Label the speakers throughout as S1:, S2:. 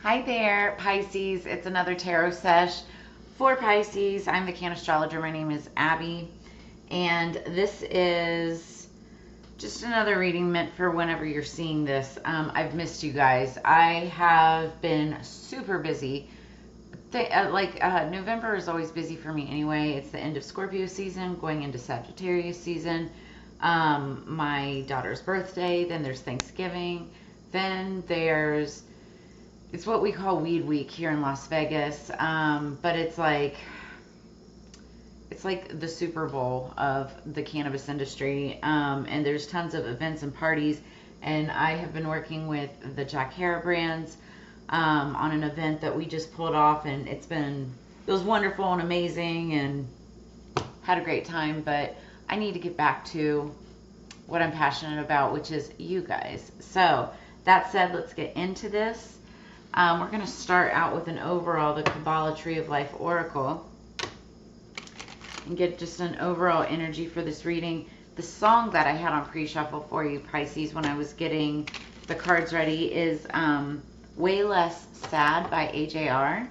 S1: Hi there, Pisces. It's another tarot sesh for Pisces. I'm the Cannastrologer. My name is Abby, and this is just another reading meant for whenever you're seeing this. I've missed you guys. I have been super busy. November is always busy for me anyway. It's the end of Scorpio season, going into Sagittarius season. My daughter's birthday, then there's Thanksgiving, then it's what we call Weed Week here in Las Vegas, but it's like the Super Bowl of the cannabis industry, and there's tons of events and parties, and I have been working with the Jack Hair brands on an event that we just pulled off, and it was wonderful and amazing, and had a great time, but I need to get back to what I'm passionate about, which is you guys. So that said, let's get into this. We're going to start out with an overall, the Kabbalah Tree of Life Oracle, and get just an overall energy for this reading. The song that I had on pre-shuffle for you, Pisces, when I was getting the cards ready is Way Less Sad by AJR.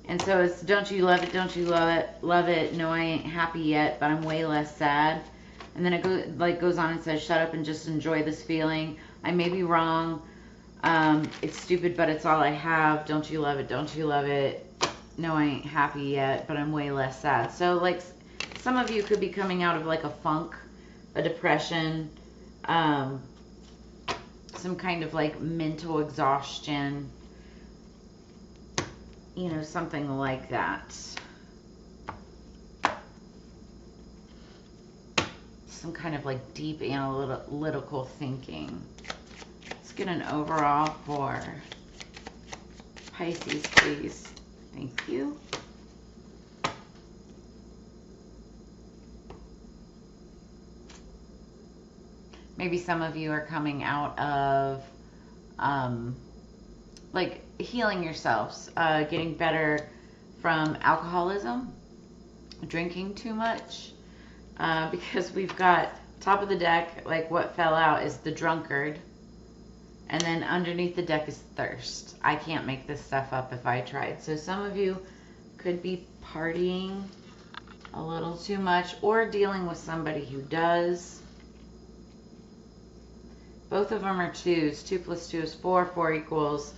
S1: And so it's Don't You Love It, Don't You Love It, No I Ain't Happy Yet, but I'm way less sad. And then it goes on and says, shut up and just enjoy this feeling. I may be wrong. It's stupid, but it's all I have. Don't you love it? Don't you love it? No, I ain't happy yet, but I'm way less sad. So, like, some of you could be coming out of, like, a funk, a depression, some kind of, like, mental exhaustion, you know, something like that. Some kind of, like, deep analytical thinking. Get an overall for Pisces, please. Thank you. Maybe some of you are coming out of like healing yourselves, getting better from alcoholism, drinking too much, because we've got top of the deck, like what fell out is the drunkard. And then underneath the deck is thirst. I can't make this stuff up if I tried. So some of you could be partying a little too much or dealing with somebody who does. Both of them are twos. 2 plus 2 is 4. 4 equals,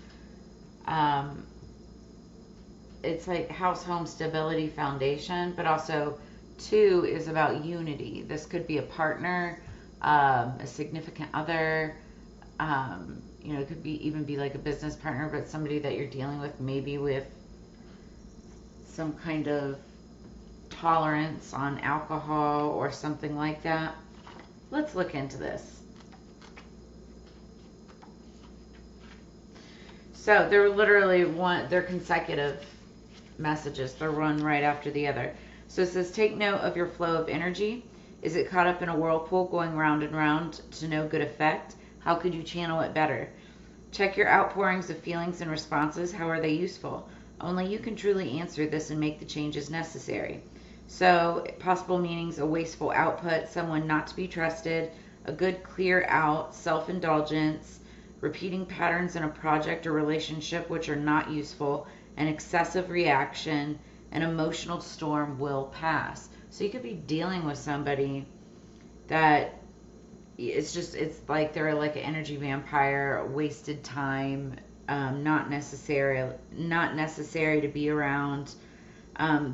S1: it's like house, home, stability, foundation. But also 2 is about unity. This could be a partner, a significant other. You know, it could even be like a business partner, but somebody that you're dealing with, maybe with some kind of tolerance on alcohol or something like that. Let's look into this. So they're consecutive messages. They're one right after the other. So it says, take note of your flow of energy. Is it caught up in a whirlpool going round and round to no good effect? How could you channel it better? Check your outpourings of feelings and responses. How are they useful? Only you can truly answer this and make the changes necessary. So, possible meanings: a wasteful output, someone not to be trusted, a good clear out, self-indulgence, repeating patterns in a project or relationship which are not useful, an excessive reaction, an emotional storm will pass. So you could be dealing with somebody that it's like they're like an energy vampire, wasted time, not necessary to be around.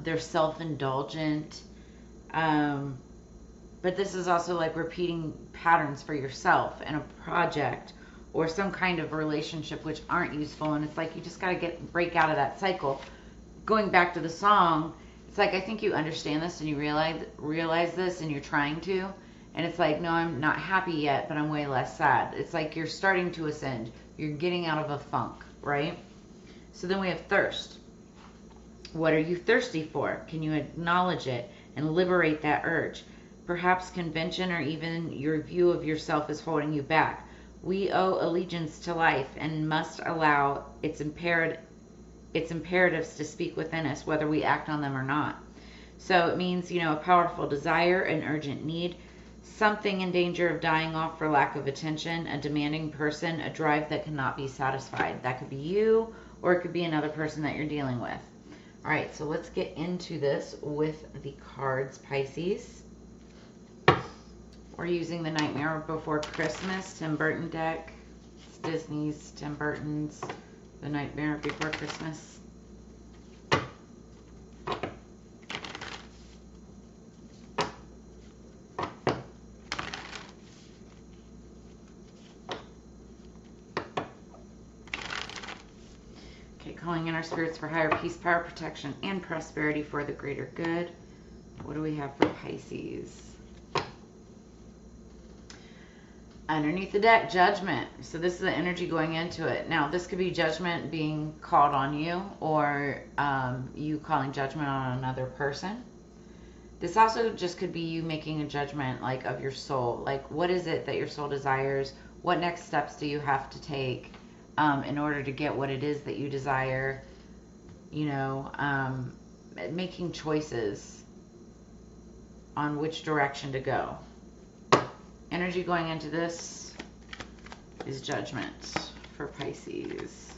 S1: They're self-indulgent, but this is also like repeating patterns for yourself in a project or some kind of relationship which aren't useful, and it's like you just got to break out of that cycle. Going back to the song, it's like, I think you understand this and you realize this and you're trying to. And it's like, no, I'm not happy yet, but I'm way less sad. It's like you're starting to ascend. You're getting out of a funk, right? So then we have thirst. What are you thirsty for? Can you acknowledge it and liberate that urge? Perhaps convention or even your view of yourself is holding you back. We owe allegiance to life and must allow its imperatives to speak within us, whether we act on them or not. So it means, a powerful desire, an urgent need, something in danger of dying off for lack of attention, a demanding person, a drive that cannot be satisfied. That could be you, or it could be another person that you're dealing with. All right, so let's get into this with the cards, Pisces. We're using the Nightmare Before Christmas Tim Burton deck. It's Disney's, Tim Burton's The Nightmare Before Christmas. Calling in our spirits for higher peace, power, protection, and prosperity for the greater good. What do we have for Pisces? Underneath the deck, judgment. So this is the energy going into it. Now, this could be judgment being called on you, or you calling judgment on another person. This also just could be you making a judgment, like, of your soul. Like, what is it that your soul desires? What next steps do you have to take in order to get what it is that you desire? You know, making choices on which direction to go. Energy going into this is judgment for Pisces.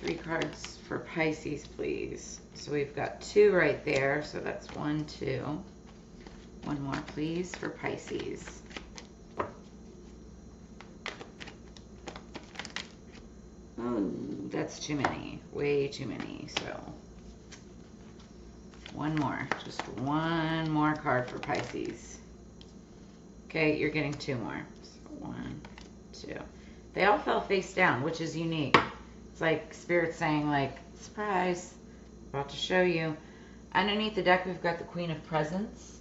S1: 3 cards for Pisces, please. So we've got 2 right there. So that's 1, 2. One more, please, for Pisces. Oh, that's too many. Way too many. So one more. Just one more card for Pisces. Okay, you're getting 2 more. So 1, 2. They all fell face down, which is unique. It's like Spirit saying, like, surprise, about to show you. Underneath the deck, we've got the Queen of Presents.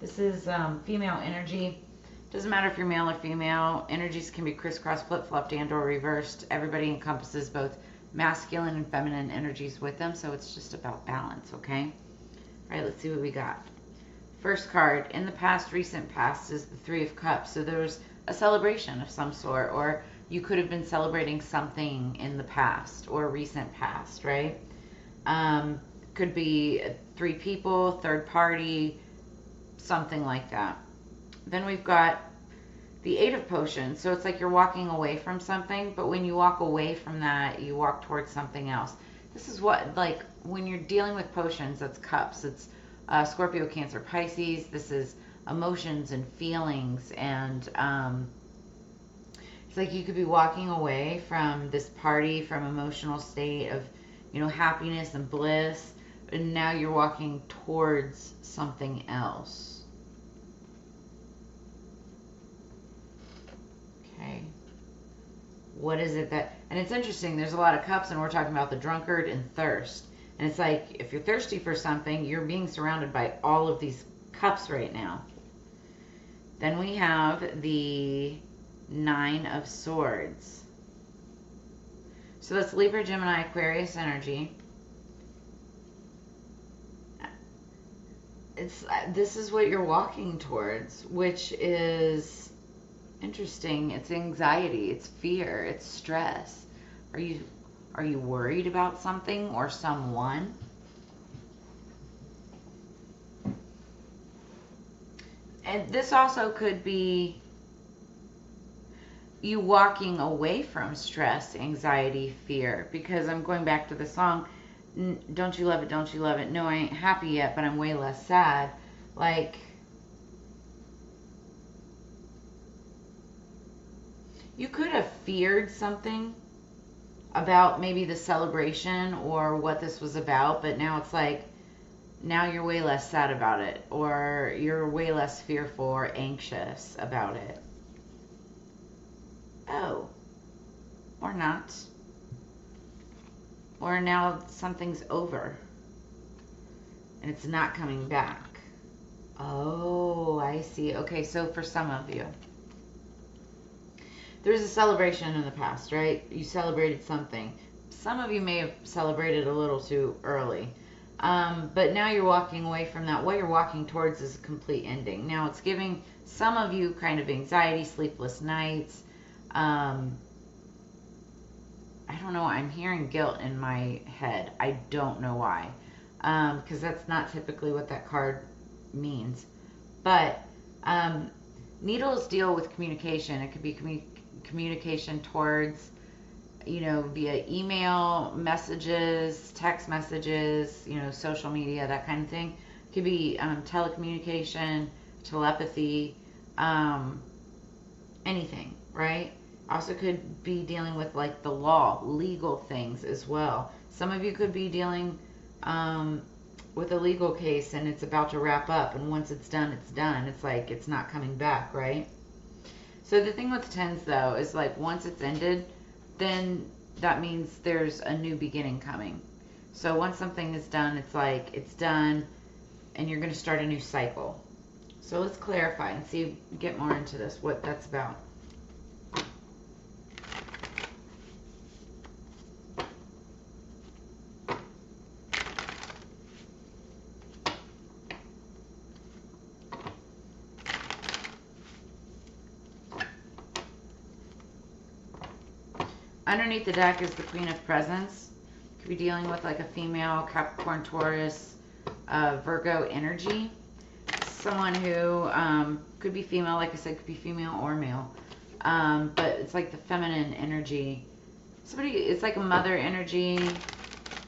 S1: This is female energy. Doesn't matter if you're male or female. Energies can be crisscrossed, flip-flopped, and or reversed. Everybody encompasses both masculine and feminine energies with them, so it's just about balance, okay? All right, let's see what we got. First card, in the past, recent past, is the 3 of Cups. So there's a celebration of some sort, or you could have been celebrating something in the past or recent past, right? Could be 3 people, third party, something like that. Then we've got the 8 of Potions. So it's like you're walking away from something, but when you walk away from that, you walk towards something else. This is what, like, when you're dealing with potions, that's cups. It's Scorpio, Cancer, Pisces. This is emotions and feelings, and it's like you could be walking away from this party, from emotional state of, you know, happiness and bliss, and now you're walking towards something else. Okay. What is it that, and it's interesting, there's a lot of cups, and we're talking about the drunkard and thirst. And it's like, if you're thirsty for something, you're being surrounded by all of these cups right now. Then we have the 9 of Swords. So that's Libra, Gemini, Aquarius energy. This is what you're walking towards, which is interesting. It's anxiety, it's fear, it's stress. Are you worried about something or someone? And this also could be you walking away from stress, anxiety, fear, because I'm going back to the song, don't you love it, don't you love it? No, I ain't happy yet, but I'm way less sad. Like, you could have feared something about maybe the celebration or what this was about, but now it's like, now you're way less sad about it, or you're way less fearful or anxious about it. Oh, or not. Or now something's over and it's not coming back. Oh, I see. Okay, so for some of you, there's a celebration in the past, right? You celebrated something. Some of you may have celebrated a little too early. But now you're walking away from that. What you're walking towards is a complete ending. Now it's giving some of you kind of anxiety, sleepless nights. I don't know. I'm hearing guilt in my head. I don't know why. Because that's not typically what that card means. But needles deal with communication. It could be communication towards via email, messages, text messages, social media, that kind of thing. It could be telecommunication, telepathy, anything, right? Also could be dealing with like the law, legal things as well. Some of you could be dealing with a legal case and it's about to wrap up, and once it's done, it's done. It's like it's not coming back, right? So the thing with tens though is like once it's ended, then that means there's a new beginning coming. So once something is done, it's like it's done and you're going to start a new cycle. So let's clarify and see, get more into this, what that's about. Underneath the deck is the Queen of Presents. Could be dealing with like a female Capricorn, Taurus, Virgo energy. Someone who could be female, like I said, could be female or male. But it's like the feminine energy. Somebody, it's like a mother energy.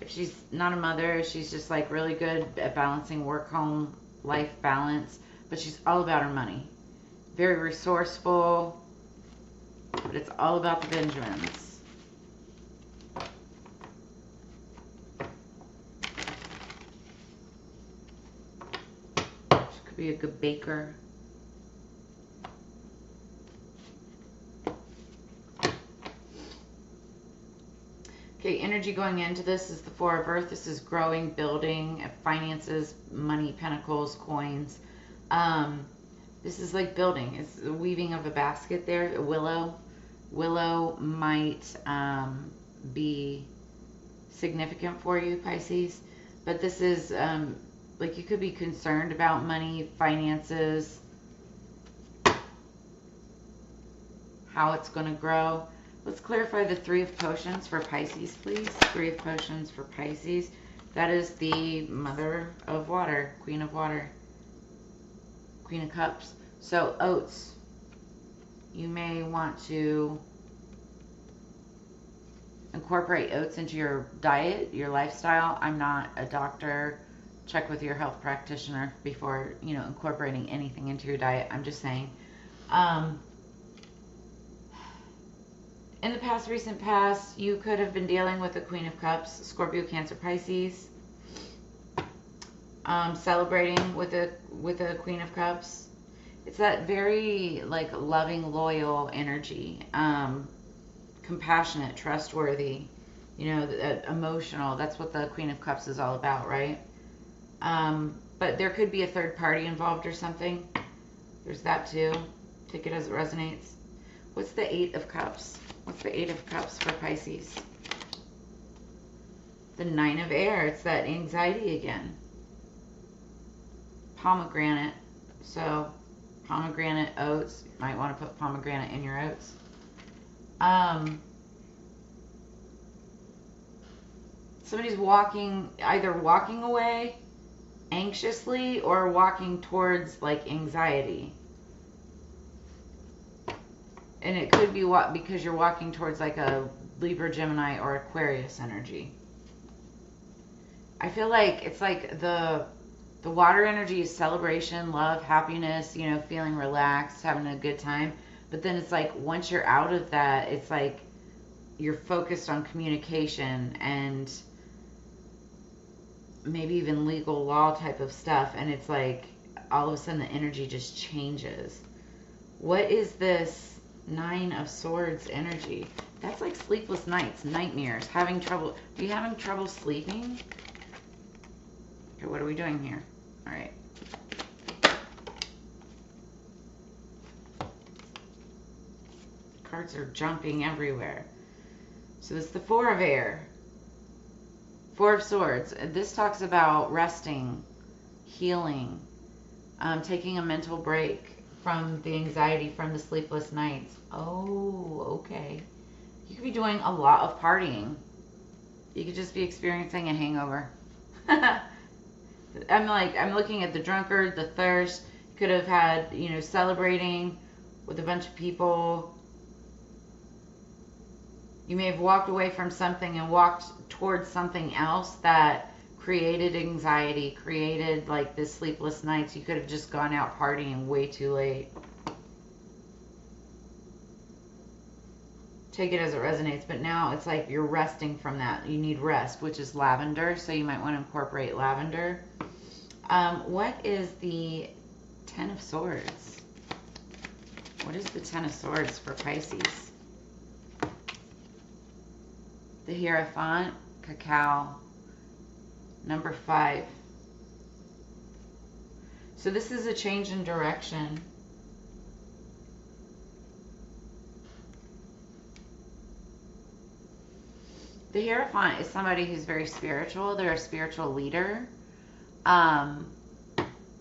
S1: If she's not a mother, she's just like really good at balancing work, home, life balance. But she's all about her money. Very resourceful. But it's all about the Benjamins. Be a good baker. Okay, energy going into this is the Four of Earth. This is growing, building, finances, money, pentacles, coins. This is like building. It's the weaving of a basket there, a willow. Willow might be significant for you, Pisces. But this is like you could be concerned about money, finances, how it's going to grow. Let's clarify the Three of Potions for Pisces, please. Three of Potions for Pisces. That is the Mother of Water, Queen of Water, Queen of Cups. So oats. You may want to incorporate oats into your diet, your lifestyle. I'm not a doctor. Check with your health practitioner before, incorporating anything into your diet. I'm just saying. In the past, recent past, you could have been dealing with the Queen of Cups, Scorpio, Cancer, Pisces. Celebrating with a Queen of Cups. It's that very like loving, loyal energy. Compassionate, trustworthy, emotional. That's what the Queen of Cups is all about, right? But there could be a third party involved or something. There's that too. Take it as it resonates. What's the Eight of Cups? What's the Eight of Cups for Pisces? The Nine of Air. It's that anxiety again. Pomegranate. So, pomegranate, oats. You might want to put pomegranate in your oats. Somebody's either walking away anxiously or walking towards like anxiety. And it could be because you're walking towards like a Libra, Gemini, or Aquarius energy. I feel like it's like the water energy is celebration, love, happiness, feeling relaxed, having a good time. But then it's like once you're out of that, it's like you're focused on communication and maybe even legal law type of stuff. And it's like all of a sudden the energy just changes. What is this Nine of Swords energy? That's like sleepless nights, nightmares, having trouble. Are you having trouble sleeping? Okay, what are we doing here? All right. Cards are jumping everywhere. So it's the Four of Air. Four of Swords. This talks about resting, healing, taking a mental break from the anxiety, from the sleepless nights. Oh, okay. You could be doing a lot of partying. You could just be experiencing a hangover. I'm looking at the drunkard, the thirst. Could have had, celebrating with a bunch of people. You may have walked away from something and walked towards something else that created anxiety, created like this sleepless nights. You could have just gone out partying way too late. Take it as it resonates, but now it's like you're resting from that. You need rest, which is lavender, so you might want to incorporate lavender. What is the Ten of Swords? What is the Ten of Swords for Pisces? The Hierophant, Cacao, number 5. So this is a change in direction. The Hierophant is somebody who's very spiritual. They're a spiritual leader. And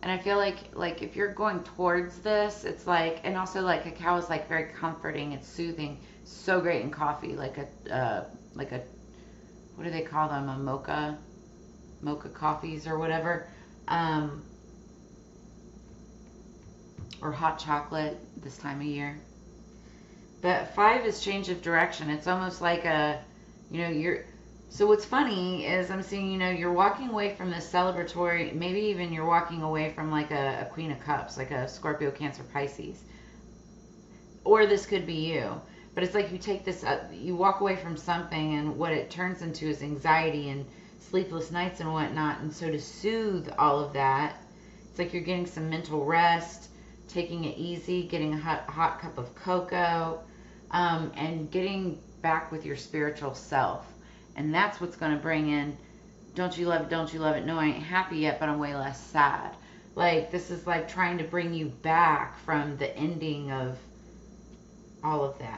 S1: I feel like if you're going towards this, it's like, and also like cacao is like very comforting. It's soothing. So great in coffee, like a what do they call them? A mocha coffees or whatever, or hot chocolate this time of year. But 5 is change of direction. It's almost like so what's funny is I'm seeing, you're walking away from this celebratory, maybe even you're walking away from like a Queen of Cups, like a Scorpio, Cancer, Pisces. Or this could be you. But it's like you take this, you walk away from something and what it turns into is anxiety and sleepless nights and whatnot. And so to soothe all of that, it's like you're getting some mental rest, taking it easy, getting a hot cup of cocoa, and getting back with your spiritual self. And that's what's going to bring in, don't you love it, don't you love it? No, I ain't happy yet, but I'm way less sad. Like, this is like trying to bring you back from the ending of all of that.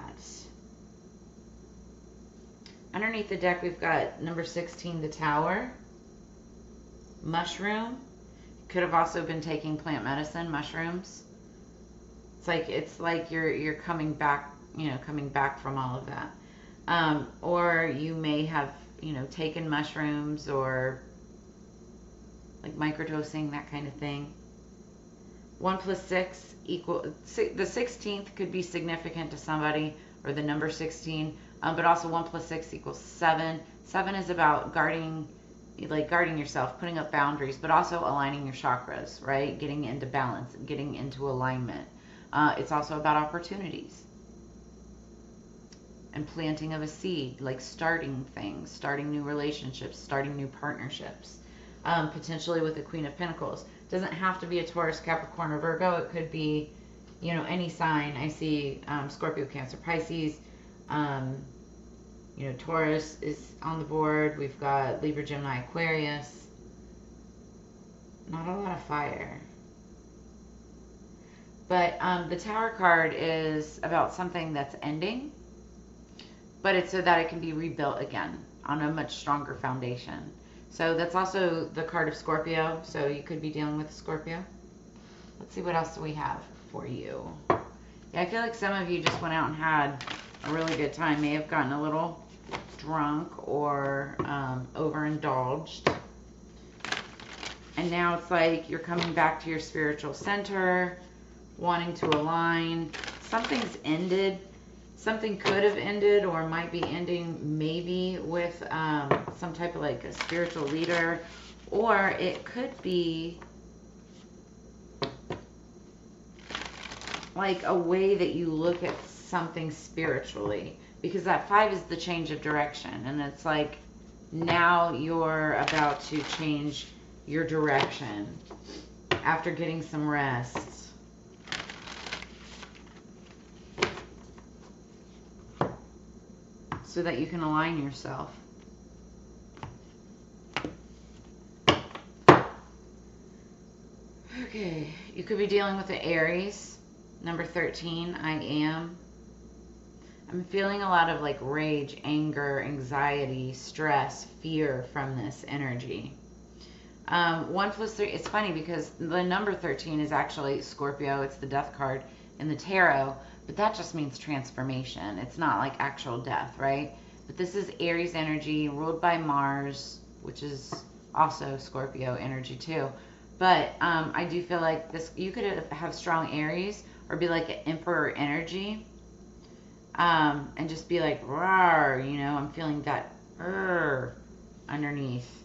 S1: Underneath the deck, we've got number 16, the Tower. Mushroom. Could have also been taking plant medicine, mushrooms. It's like you're coming back, coming back from all of that. Or you may have, taken mushrooms or like microdosing, that kind of thing. 1 + 6 equals, the 16th could be significant to somebody, or the number 16, but also 1 + 6 = 7. 7 is about guarding yourself, putting up boundaries, but also aligning your chakras, right? Getting into balance, getting into alignment. It's also about opportunities and planting of a seed, like starting things, starting new relationships, starting new partnerships, potentially with the Queen of Pentacles. Doesn't have to be a Taurus, Capricorn, or Virgo. It could be, any sign. I see Scorpio, Cancer, Pisces. Taurus is on the board. We've got Libra, Gemini, Aquarius. Not a lot of fire. But the Tower card is about something that's ending, but it's so that it can be rebuilt again on a much stronger foundation. So that's also the card of Scorpio, so you could be dealing with Scorpio. Let's see, what else do we have for you? Yeah, I feel like some of you just went out and had a really good time, may have gotten a little drunk or overindulged. And now it's like you're coming back to your spiritual center, wanting to align. Something's ended. Something could have ended or might be ending, maybe with some type of like a spiritual leader, or it could be like a way that you look at something spiritually, because that 5 is the change of direction, and it's like now you're about to change your direction after getting some rest. So that you can align yourself. Okay, you could be dealing with the Aries, number 13, I am. I'm feeling a lot of like rage, anger, anxiety, stress, fear from this energy. 1 + 3, it's funny because the number 13 is actually Scorpio. It's the death card in the tarot. But that just means transformation. It's not like actual death, right? But this is Aries energy ruled by Mars, which is also Scorpio energy too. But I do feel like this, you could have strong Aries or be like an Emperor energy. And just be like, rawr, you know, I'm feeling that underneath.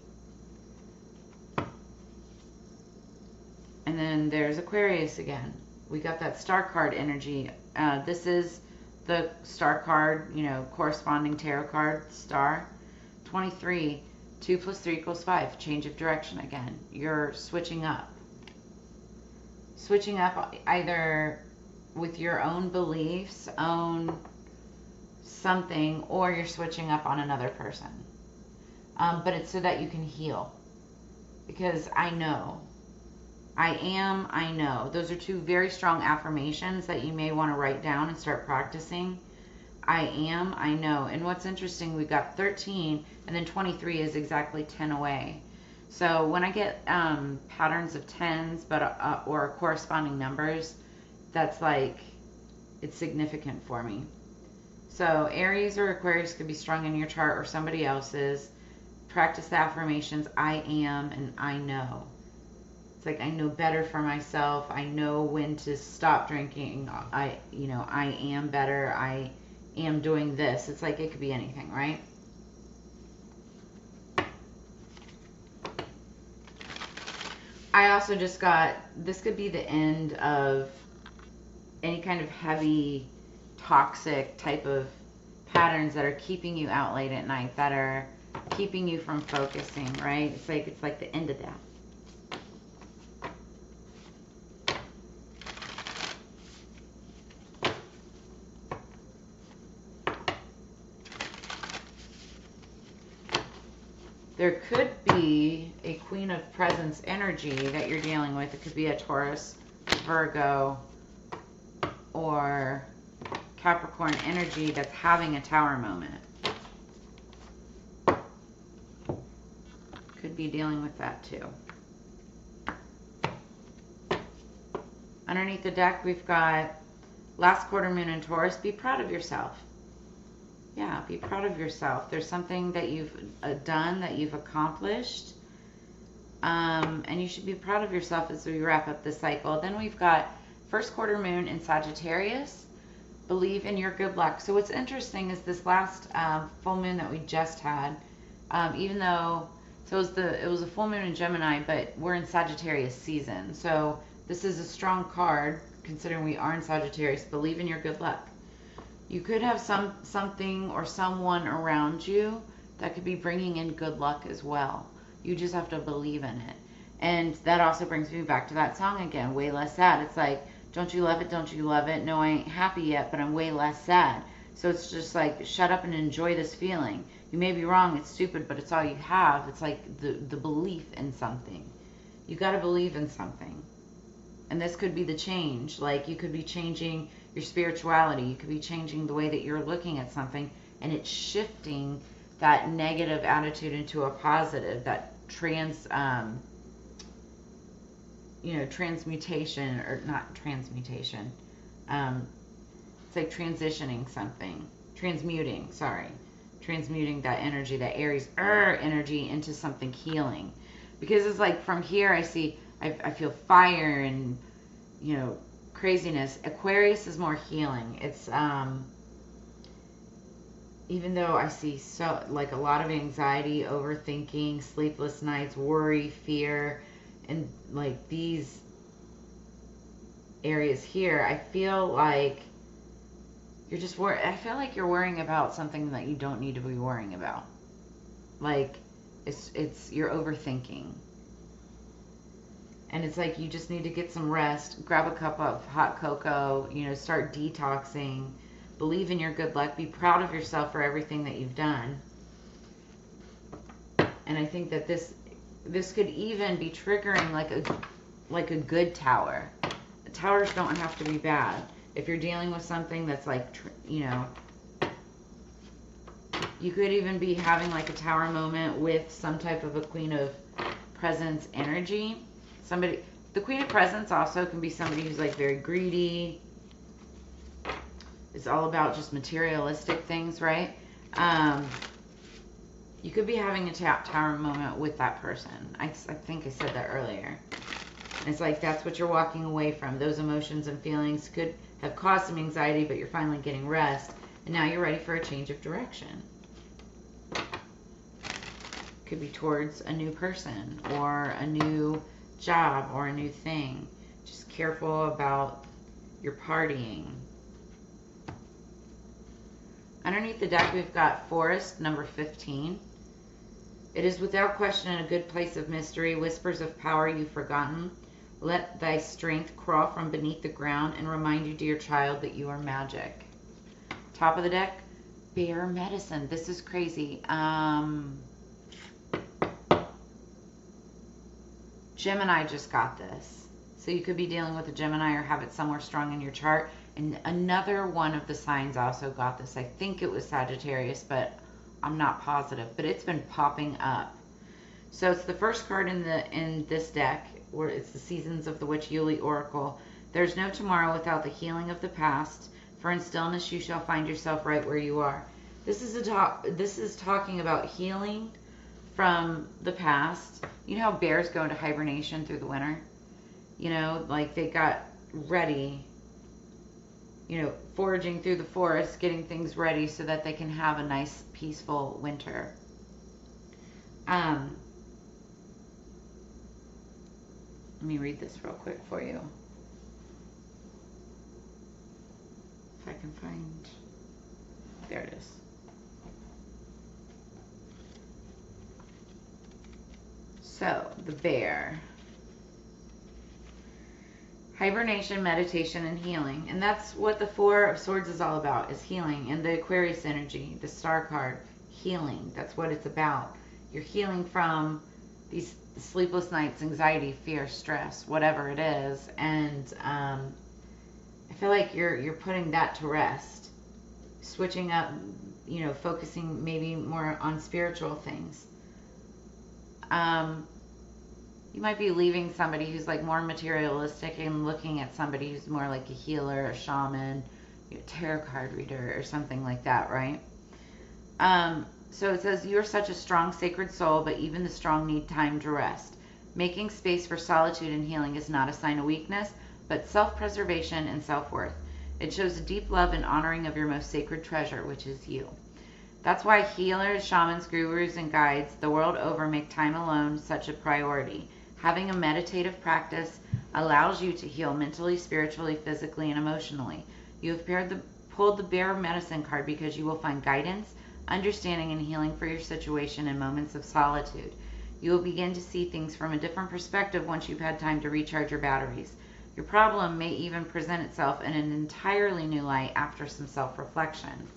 S1: And then there's Aquarius again. We got that star card energy. This is the star card, you know, corresponding tarot card, star. 23, 2 plus 3 equals 5. Change of direction again. You're switching up. Switching up either with your own beliefs, own something, or you're switching up on another person. But it's so that you can heal. Because I know. I know. Those are two very strong affirmations that you may want to write down and start practicing. I know. And what's interesting, we've got 13, and then 23 is exactly 10 away. So when I get patterns of 10s, but or corresponding numbers, that's like, it's significant for me. So Aries or Aquarius could be strong in your chart or somebody else's. Practice the affirmations, I am and I know. It's like, I know better for myself. I know when to stop drinking. I am better. I am doing this. It's like, it could be anything, right? I also just got, this could be the end of any kind of heavy, toxic type of patterns that are keeping you out late at night, that are keeping you from focusing, right? It's like the end of that. There could be a Queen of Presence energy that you're dealing with. It could be a Taurus, Virgo, or Capricorn energy that's having a tower moment. Could be dealing with that too. Underneath the deck, we've got last quarter moon in Taurus. Be proud of yourself. Yeah, be proud of yourself. There's something that you've done, that you've accomplished. And you should be proud of yourself as we wrap up this cycle. Then we've got first quarter moon in Sagittarius. Believe in your good luck. So what's interesting is this last full moon that we just had, even though, so it was a full moon in Gemini, but we're in Sagittarius season. So this is a strong card, considering we are in Sagittarius. Believe in your good luck. You could have something or someone around you that could be bringing in good luck as well. You just have to believe in it. And that also brings me back to that song again, Way Less Sad. It's like, don't you love it? Don't you love it? No, I ain't happy yet, but I'm way less sad. So it's just like, shut up and enjoy this feeling. You may be wrong, it's stupid, but it's all you have. It's like the belief in something. You got to believe in something. And this could be the change. Like, you could be changing your spirituality. You could be changing the way that you're looking at something, and it's shifting that negative attitude into a positive, that transmutation, or not transmutation. It's like transitioning something. Transmuting that energy, that Aries energy into something healing. Because it's like, from here I feel fire and, craziness. Aquarius is more healing. It's, even though I see a lot of anxiety, overthinking, sleepless nights, worry, fear, and like these areas here, I feel like you're just I feel like you're worrying about something that you don't need to be worrying about. Like, you're overthinking. And it's like, you just need to get some rest, grab a cup of hot cocoa, start detoxing, believe in your good luck, be proud of yourself for everything that you've done. And I think that this could even be triggering like a good tower. Towers don't have to be bad. If you're dealing with something that's like, you could even be having like a tower moment with some type of a Queen of Presence energy. The Queen of Presence also can be somebody who's like very greedy. It's all about just materialistic things, right? You could be having a tower moment with that person. I think I said that earlier. It's like, that's what you're walking away from. Those emotions and feelings could have caused some anxiety, but you're finally getting rest. And now you're ready for a change of direction. Could be towards a new person or a new job or a new thing. Just careful about your partying. Underneath the deck, we've got Forest, number 15. It is without question a good place of mystery, whispers of power you've forgotten. Let thy strength crawl from beneath the ground and remind you, dear child, that you are magic. Top of the deck, Bear Medicine. This is crazy. Gemini just got this. So you could be dealing with a Gemini or have it somewhere strong in your chart. And another one of the signs also got this. I think it was Sagittarius, but I'm not positive. But it's been popping up. So it's the first card in this deck, where it's the Seasons of the Witch Yule Oracle. There's no tomorrow without the healing of the past. For in stillness you shall find yourself right where you are. This is talking about healing from the past. You know how bears go into hibernation through the winter? You know, like they got ready, you know, foraging through the forest, getting things ready so that they can have a nice, peaceful winter. Let me read this real quick for you. If I can find, there it is. So, the bear. Hibernation, meditation, and healing. And that's what the Four of Swords is all about, is healing. And the Aquarius energy, the star card, healing. That's what it's about. You're healing from these sleepless nights, anxiety, fear, stress, whatever it is. And I feel like you're putting that to rest. Switching up, you know, focusing maybe more on spiritual things. You might be leaving somebody who's like more materialistic and looking at somebody who's more like a healer, a shaman, a tarot card reader, or something like that, right? So it says, you are such a strong, sacred soul, but even the strong need time to rest. Making space for solitude and healing is not a sign of weakness, but self-preservation and self-worth. It shows a deep love and honoring of your most sacred treasure, which is you. That's why healers, shamans, gurus, and guides the world over make time alone such a priority. Having a meditative practice allows you to heal mentally, spiritually, physically, and emotionally. You have pulled the Bear Medicine card because you will find guidance, understanding, and healing for your situation in moments of solitude. You will begin to see things from a different perspective once you've had time to recharge your batteries. Your problem may even present itself in an entirely new light after some self-reflection.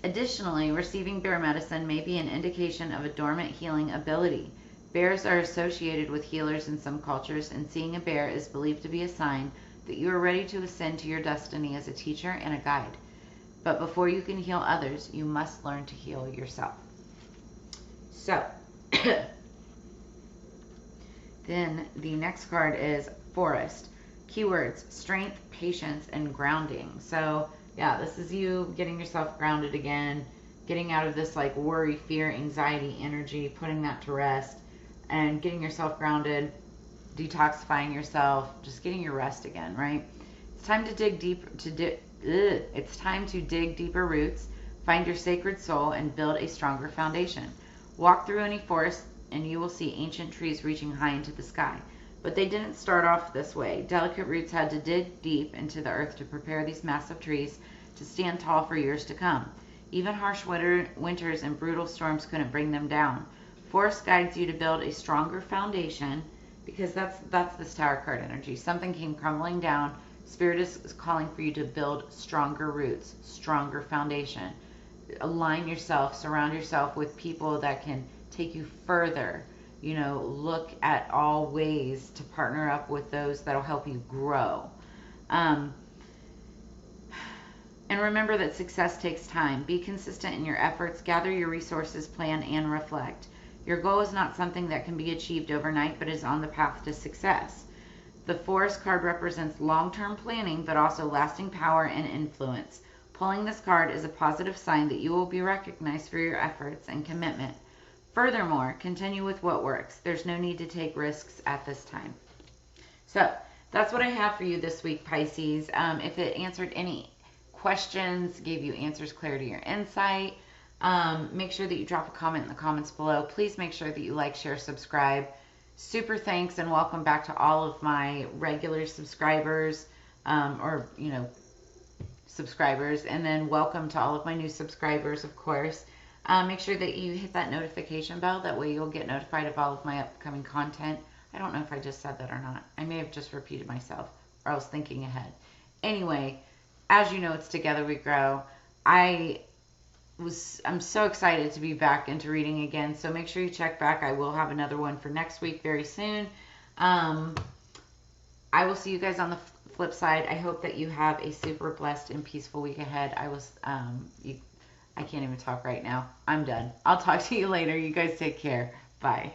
S1: Additionally, receiving bear medicine may be an indication of a dormant healing ability. Bears are associated with healers in some cultures, and seeing a bear is believed to be a sign that you are ready to ascend to your destiny as a teacher and a guide. But before you can heal others, you must learn to heal yourself. So, then the next card is Forest. Keywords: strength, patience, and grounding. So, yeah, this is you getting yourself grounded again, getting out of this like worry, fear, anxiety, energy, putting that to rest, and getting yourself grounded, detoxifying yourself, just getting your rest again, right? It's time to dig deep, it's time to dig deeper roots, find your sacred soul, and build a stronger foundation. Walk through any forest and you will see ancient trees reaching high into the sky. But they didn't start off this way. Delicate roots had to dig deep into the earth to prepare these massive trees to stand tall for years to come. Even harsh winters and brutal storms couldn't bring them down. Forest guides you to build a stronger foundation, because that's this Tower card energy. Something came crumbling down. Spirit is calling for you to build stronger roots, stronger foundation. Align yourself, surround yourself with people that can take you further. You know, look at all ways to partner up with those that'll help you grow. And remember that success takes time. Be consistent in your efforts. Gather your resources, plan, and reflect. Your goal is not something that can be achieved overnight, but is on the path to success. The Forest card represents long-term planning, but also lasting power and influence. Pulling this card is a positive sign that you will be recognized for your efforts and commitment. Furthermore, continue with what works. There's no need to take risks at this time. So, that's what I have for you this week, Pisces. If it answered any questions, gave you answers, clarity, or insight. Make sure that you drop a comment in the comments below. Please make sure that you like, share, subscribe. Super thanks and welcome back to all of my regular subscribers, or, subscribers. And then welcome to all of my new subscribers, of course. Make sure that you hit that notification bell. That way you'll get notified of all of my upcoming content. I don't know if I just said that or not. I may have just repeated myself, or I was thinking ahead. Anyway, as you know, it's Together We Grow. I'm so excited to be back into reading again. So make sure you check back. I will have another one for next week very soon. I will see you guys on the flip side. I hope that you have a super blessed and peaceful week ahead. I can't even talk right now. I'm done. I'll talk to you later. You guys take care. Bye.